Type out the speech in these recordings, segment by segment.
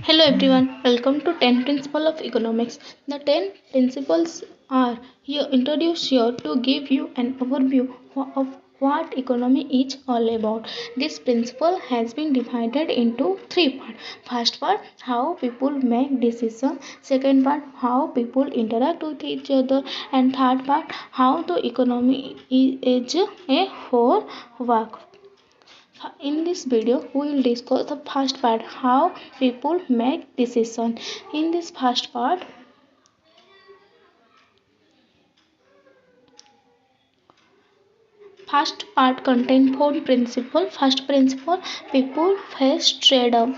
Hello everyone, welcome to 10 Principles of Economics. The 10 principles are here introduced here to give you an overview of what economy is all about. This principle has been divided into three parts. First part, how people make decisions. Second part, how people interact with each other. And third part, how the economy is a whole work. In this video, we will discuss the first part, how people make decisions. In this first part contains four principles. First principle, people face trade-off.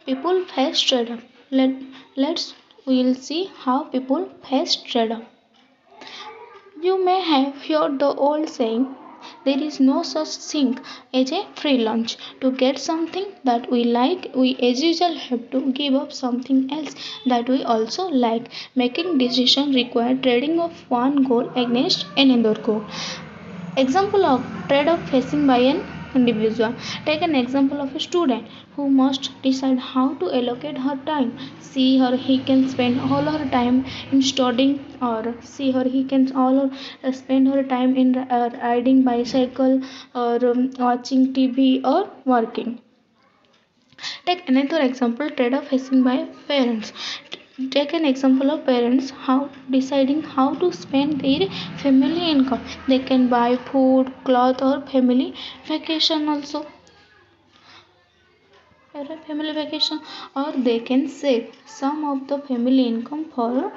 People face trade-off. Let's we'll see how people face trade-off. You may have heard the old saying, there is no such thing as a free lunch. To get something that we like, we as usual have to give up something else that we also like. Making decisions requires trading off one goal against another goal. Example of trade-off facing by an individual. Take an example of a student who must decide how to allocate her time. She or he can spend all her time in studying, or she or he can all spend her time in riding bicycle, or watching TV, or working. Take another example, trade-off facing by parents. Take an example of parents how deciding how to spend their family income. They can buy food, cloth, or vacation also. Family vacation, or they can save some of the family income for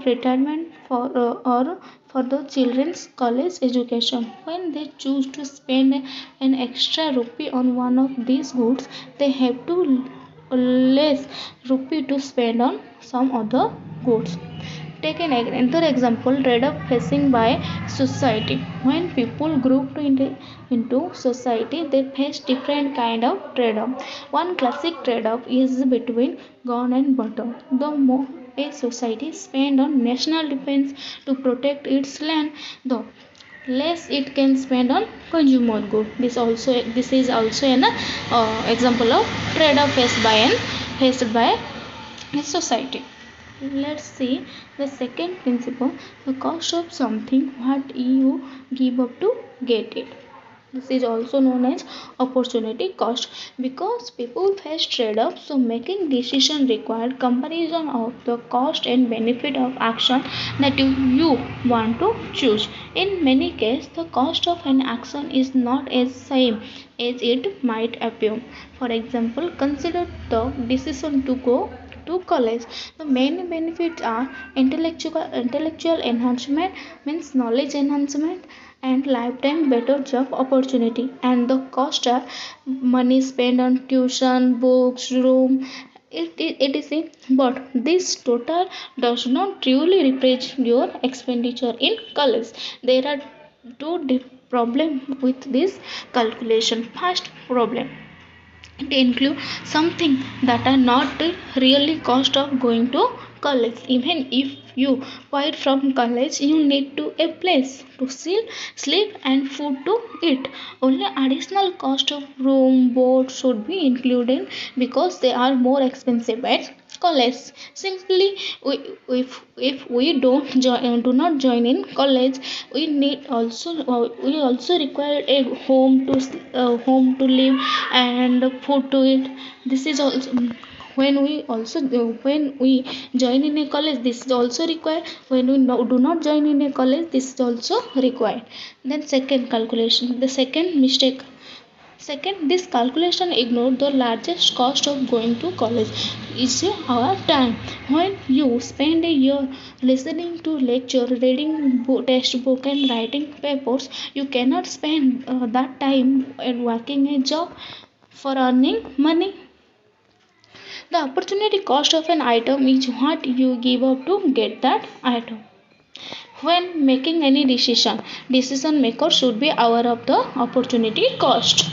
retirement or for the children's college education. When they choose to spend an extra rupee on one of these goods, they have to less rupee to spend on some other goods. Take another example, trade-off facing by society. When people group into society, they face different kind of trade-off. One classic trade-off is between gun and butter. The more a society spend on national defense to protect its land, the less it can spend on consumer good. This is also an example of trade-off faced by a society. Let's see the second principle, the cost of something, what you give up to get it. This is also known as opportunity cost. Because people face trade-offs, so making decision required comparison of the cost and benefit of action that you want to choose. In many cases, the cost of an action is not as same as it might appear. For example, consider the decision to go to college. The main benefits are intellectual enhancement, means knowledge enhancement, and lifetime better job opportunity. And the cost are money spent on tuition, books, room, etc. But this total does not truly represent your expenditure in college. There are two problems with this calculation. First problem, it include something that are not really cost of going to college. Even if you quit from college, you need to a place to sleep and food to eat. Only additional cost of room, board should be included because they are more expensive at college. Simply, if we do not join in college, we also require a home to live and food to eat. This is also when we join in a college, this is also required. When we do not join in a college, this is also required. Then second calculation, the second mistake. Second, this calculation ignores the largest cost of going to college is our time. When you spend a year listening to lecture, reading textbook, and writing papers, you cannot spend that time working a job for earning money. The opportunity cost of an item is what you give up to get that item. When making any decision maker should be aware of the opportunity cost.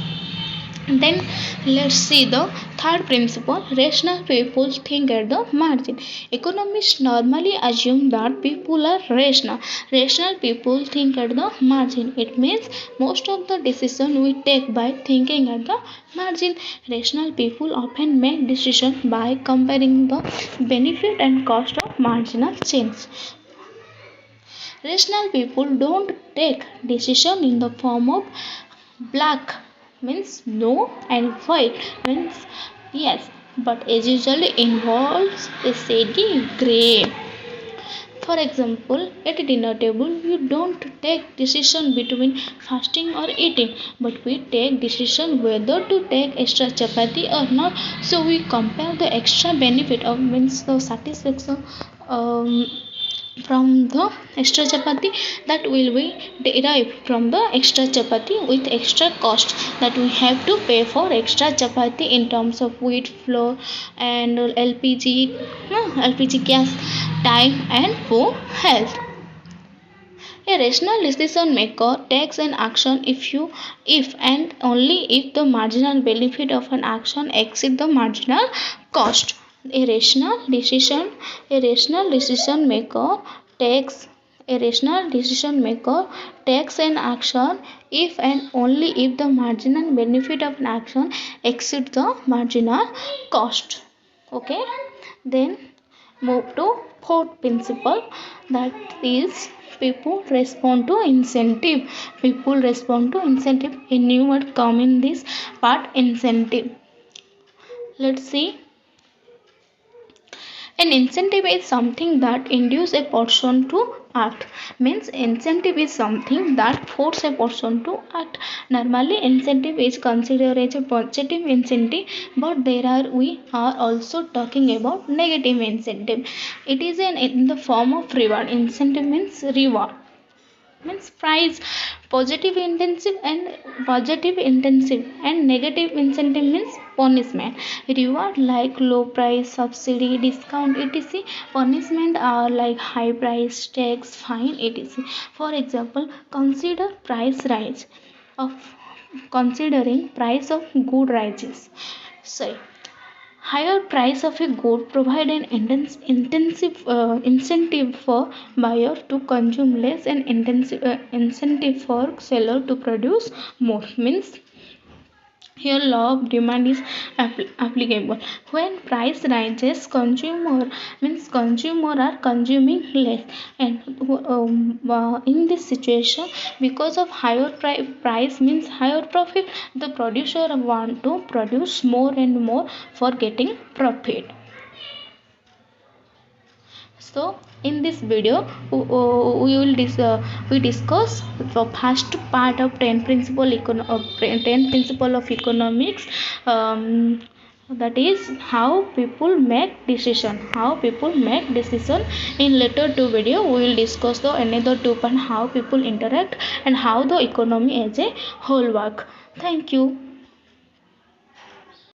Then let's see the third principle. Rational people think at the margin. Economists normally assume that people are rational. Rational people think at the margin. It means most of the decisions we take by thinking at the margin. Rational people often make decisions by comparing the benefit and cost of marginal change. Rational people don't take decision in the form of black means no and white means yes, but it usually involves a shady gray. For example, at a dinner table, you don't take decision between fasting or eating, but we take decision whether to take extra chapati or not. So we compare the extra benefit of means the satisfaction um, from the extra chapati that will be derived from the extra chapati with extra cost that we have to pay for extra chapati in terms of wheat flour and LPG gas time and for health. A rational decision maker takes an action if and only if the marginal benefit of an action exceeds the marginal cost. A rational decision maker takes a rational decision maker takes an action if and only if the marginal benefit of an action exceeds the marginal cost. Okay, then move to fourth principle, that is people respond to incentive. A new word come in this part, incentive. Let's see. An incentive is something that induces a person to act. Means incentive is something that forces a person to act. Normally incentive is considered as a positive incentive, but we are also talking about negative incentive. It is in the form of reward. Incentive means reward means price. Positive intensive and negative incentive means punishment. Reward like low price, subsidy, discount, etc. Punishment are like high price, tax, fine, etc. For example, of considering price of good rises. Say higher price of a good provide an incentive for buyer to consume less and incentive for seller to produce more. Means here law of demand is applicable. When price rises, consumer are consuming less, and in this situation, because of higher price means higher profit, the producer want to produce more and more for getting profit. So in this video we discuss the first part of 10 principle of economics, that is how people make decision. In later two video we will discuss the another two part, how people interact and how the economy as a whole work. Thank you.